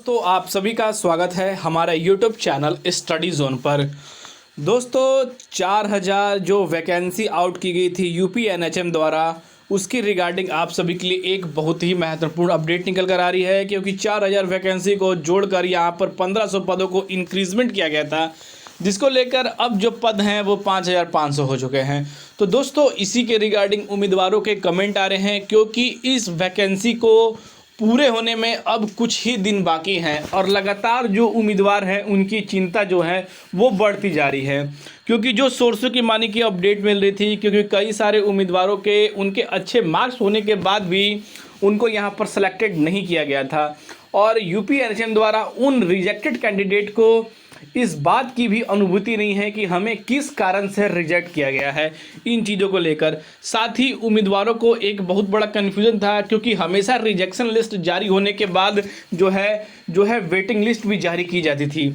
तो आप सभी का स्वागत है हमारा YouTube चैनल स्टडी जोन पर। दोस्तों 4000 जो वैकेंसी आउट की गई थी यूपी एनएचएम द्वारा, उसकी रिगार्डिंग आप सभी के लिए एक बहुत ही महत्वपूर्ण अपडेट निकल कर आ रही है, क्योंकि 4000 वैकेंसी को जोड़कर यहाँ पर 1500 पदों को इंक्रीजमेंट किया गया था, जिसको लेकर अब जो पद हैं वो 5500 हो चुके हैं। तो दोस्तों इसी के रिगार्डिंग उम्मीदवारों के कमेंट आ रहे हैं, क्योंकि इस वैकेंसी को पूरे होने में अब कुछ ही दिन बाकी हैं और लगातार जो उम्मीदवार हैं उनकी चिंता जो है वो बढ़ती जा रही है, क्योंकि जो सोर्सों की मानी की अपडेट मिल रही थी, क्योंकि कई सारे उम्मीदवारों के उनके अच्छे मार्क्स होने के बाद भी उनको यहाँ पर सेलेक्टेड नहीं किया गया था और यूपी एनएचएम द्वारा उन रिजेक्टेड कैंडिडेट को इस बात की भी अनुभूति नहीं है कि हमें किस कारण से रिजेक्ट किया गया है। इन चीज़ों को लेकर साथ ही उम्मीदवारों को एक बहुत बड़ा कन्फ्यूजन था, क्योंकि हमेशा रिजेक्शन लिस्ट जारी होने के बाद जो है वेटिंग लिस्ट भी जारी की जाती थी।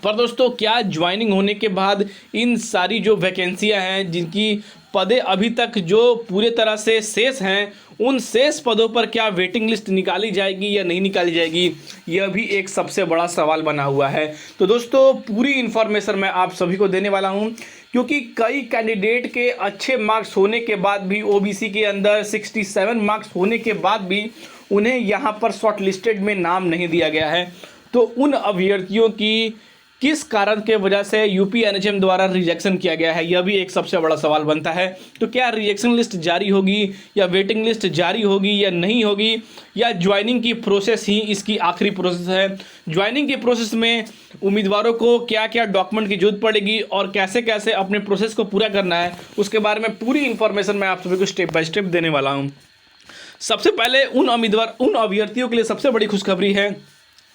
पर दोस्तों क्या ज्वाइनिंग होने के बाद इन सारी जो वैकेंसियां हैं, जिनकी पदें अभी तक जो पूरे तरह से शेष हैं, उन शेष पदों पर क्या वेटिंग लिस्ट निकाली जाएगी या नहीं निकाली जाएगी, यह भी एक सबसे बड़ा सवाल बना हुआ है। तो दोस्तों पूरी इन्फॉर्मेशन मैं आप सभी को देने वाला हूं, क्योंकि कई कैंडिडेट के अच्छे मार्क्स होने के बाद भी, ओबीसी के अंदर 67 मार्क्स होने के बाद भी उन्हें यहाँ पर शॉर्ट लिस्टेड में नाम नहीं दिया गया है। तो उन अभ्यर्थियों की किस कारण के वजह से यूपी एनएचएम द्वारा रिजेक्शन किया गया है, यह भी एक सबसे बड़ा सवाल बनता है। तो क्या रिजेक्शन लिस्ट जारी होगी या वेटिंग लिस्ट जारी होगी या नहीं होगी, या ज्वाइनिंग की प्रोसेस ही इसकी आखिरी प्रोसेस है। ज्वाइनिंग के प्रोसेस में उम्मीदवारों को क्या क्या डॉक्यूमेंट की जरूरत पड़ेगी और कैसे कैसे अपने प्रोसेस को पूरा करना है, उसके बारे में पूरी इन्फॉर्मेशन मैं आप सभी को स्टेप बाय स्टेप देने वाला हूँ। सबसे पहले उन अभ्यर्थियों के लिए सबसे बड़ी खुशखबरी है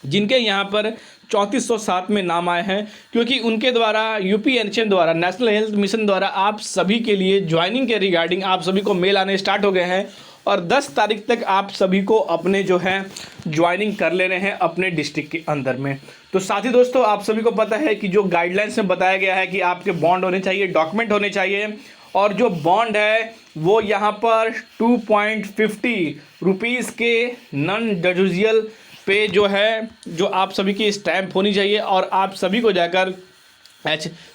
जिनके यहाँ पर 3407 में नाम आए हैं, क्योंकि उनके द्वारा यूपी एनएचएम द्वारा, नेशनल हेल्थ मिशन द्वारा आप सभी के लिए ज्वाइनिंग के रिगार्डिंग आप सभी को मेल आने स्टार्ट हो गए हैं और 10 तारीख तक आप सभी को अपने जो है ज्वाइनिंग कर लेने हैं अपने डिस्ट्रिक्ट के अंदर में। तो साथ ही दोस्तों आप सभी को पता है कि जो गाइडलाइंस में बताया गया है कि आपके बॉन्ड होने चाहिए, डॉक्यूमेंट होने चाहिए, और जो बॉन्ड है वो यहाँ पर 2.50 रुपीज़ के नॉन जजुजियल पे जो है, जो आप सभी की स्टैंप होनी चाहिए और आप सभी को जाकर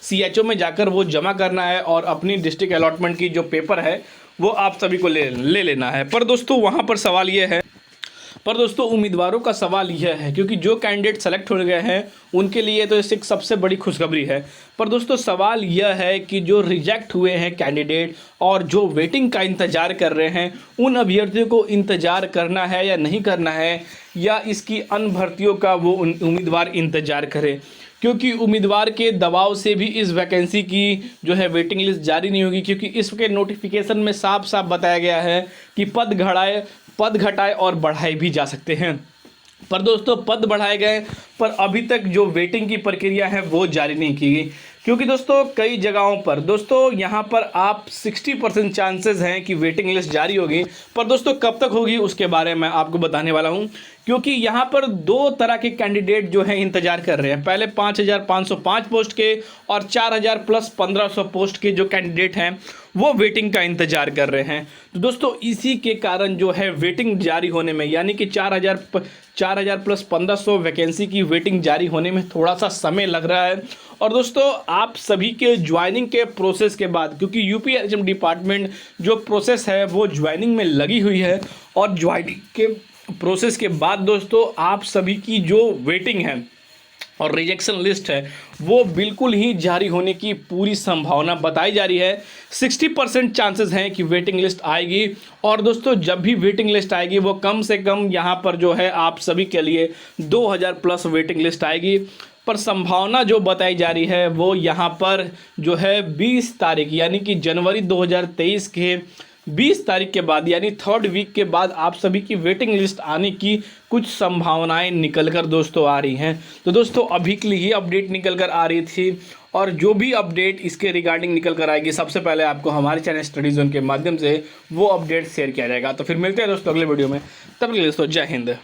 CHO में जाकर वो जमा करना है और अपनी डिस्ट्रिक्ट अलॉटमेंट की जो पेपर है वो आप सभी को ले लेना है। पर दोस्तों वहाँ पर सवाल ये है, पर दोस्तों उम्मीदवारों का सवाल यह है, क्योंकि जो कैंडिडेट सेलेक्ट हो गए हैं उनके लिए तो इससे सबसे बड़ी खुशखबरी है। पर दोस्तों सवाल यह है कि जो रिजेक्ट हुए हैं कैंडिडेट और जो वेटिंग का इंतज़ार कर रहे हैं, उन अभ्यर्थियों को इंतज़ार करना है या नहीं करना है, या इसकी अन्य भर्तियों का वो उम्मीदवार इंतज़ार करें, क्योंकि उम्मीदवार के दबाव से भी इस वैकेंसी की जो है वेटिंग लिस्ट जारी नहीं होगी, क्योंकि इसके नोटिफिकेशन में साफ साफ बताया गया है कि पद घटाए और बढ़ाए भी जा सकते हैं। पर दोस्तों पद बढ़ाए गए, पर अभी तक जो वेटिंग की प्रक्रिया है वो जारी नहीं की गई, क्योंकि दोस्तों कई जगहों पर दोस्तों यहाँ पर आप 60% चांसेस हैं कि वेटिंग लिस्ट जारी होगी। पर दोस्तों कब तक होगी उसके बारे में आपको बताने वाला हूँ, क्योंकि यहाँ पर दो तरह के कैंडिडेट जो हैं इंतजार कर रहे हैं। पहले 5505 पोस्ट के और 4000 प्लस 1500 पोस्ट के जो कैंडिडेट हैं वो वेटिंग का इंतजार कर रहे हैं। तो दोस्तों इसी के कारण जो है वेटिंग जारी होने में, यानी कि 4000 प्लस 1500 वैकेंसी की वेटिंग जारी होने में थोड़ा सा समय लग रहा है। और दोस्तों आप सभी के ज्वाइनिंग के प्रोसेस के बाद, क्योंकि यूपी एनएचएम डिपार्टमेंट जो प्रोसेस है वो ज्वाइनिंग में लगी हुई है, और ज्वाइनिंग के प्रोसेस के बाद दोस्तों आप सभी की जो वेटिंग है और रिजेक्शन लिस्ट है वो बिल्कुल ही जारी होने की पूरी संभावना बताई जा रही है। 60% चांसेस हैं कि वेटिंग लिस्ट आएगी, और दोस्तों जब भी वेटिंग लिस्ट आएगी वो कम से कम यहाँ पर जो है आप सभी के लिए 2000 प्लस वेटिंग लिस्ट आएगी। पर संभावना जो बताई जा रही है वो यहाँ पर जो है 20 तारीख यानी कि जनवरी 2023 के 20 तारीख के बाद, यानी 3rd वीक के बाद आप सभी की वेटिंग लिस्ट आने की कुछ संभावनाएं निकल कर दोस्तों आ रही हैं। तो दोस्तों अभी के लिए ही अपडेट निकल कर आ रही थी, और जो भी अपडेट इसके रिगार्डिंग निकल कर आएगी सबसे पहले आपको हमारे चैनल स्टडी जोन के माध्यम से वो अपडेट शेयर किया जाएगा। तो फिर मिलते हैं दोस्तों अगले वीडियो में, तब तक के लिए दोस्तों जय हिंद।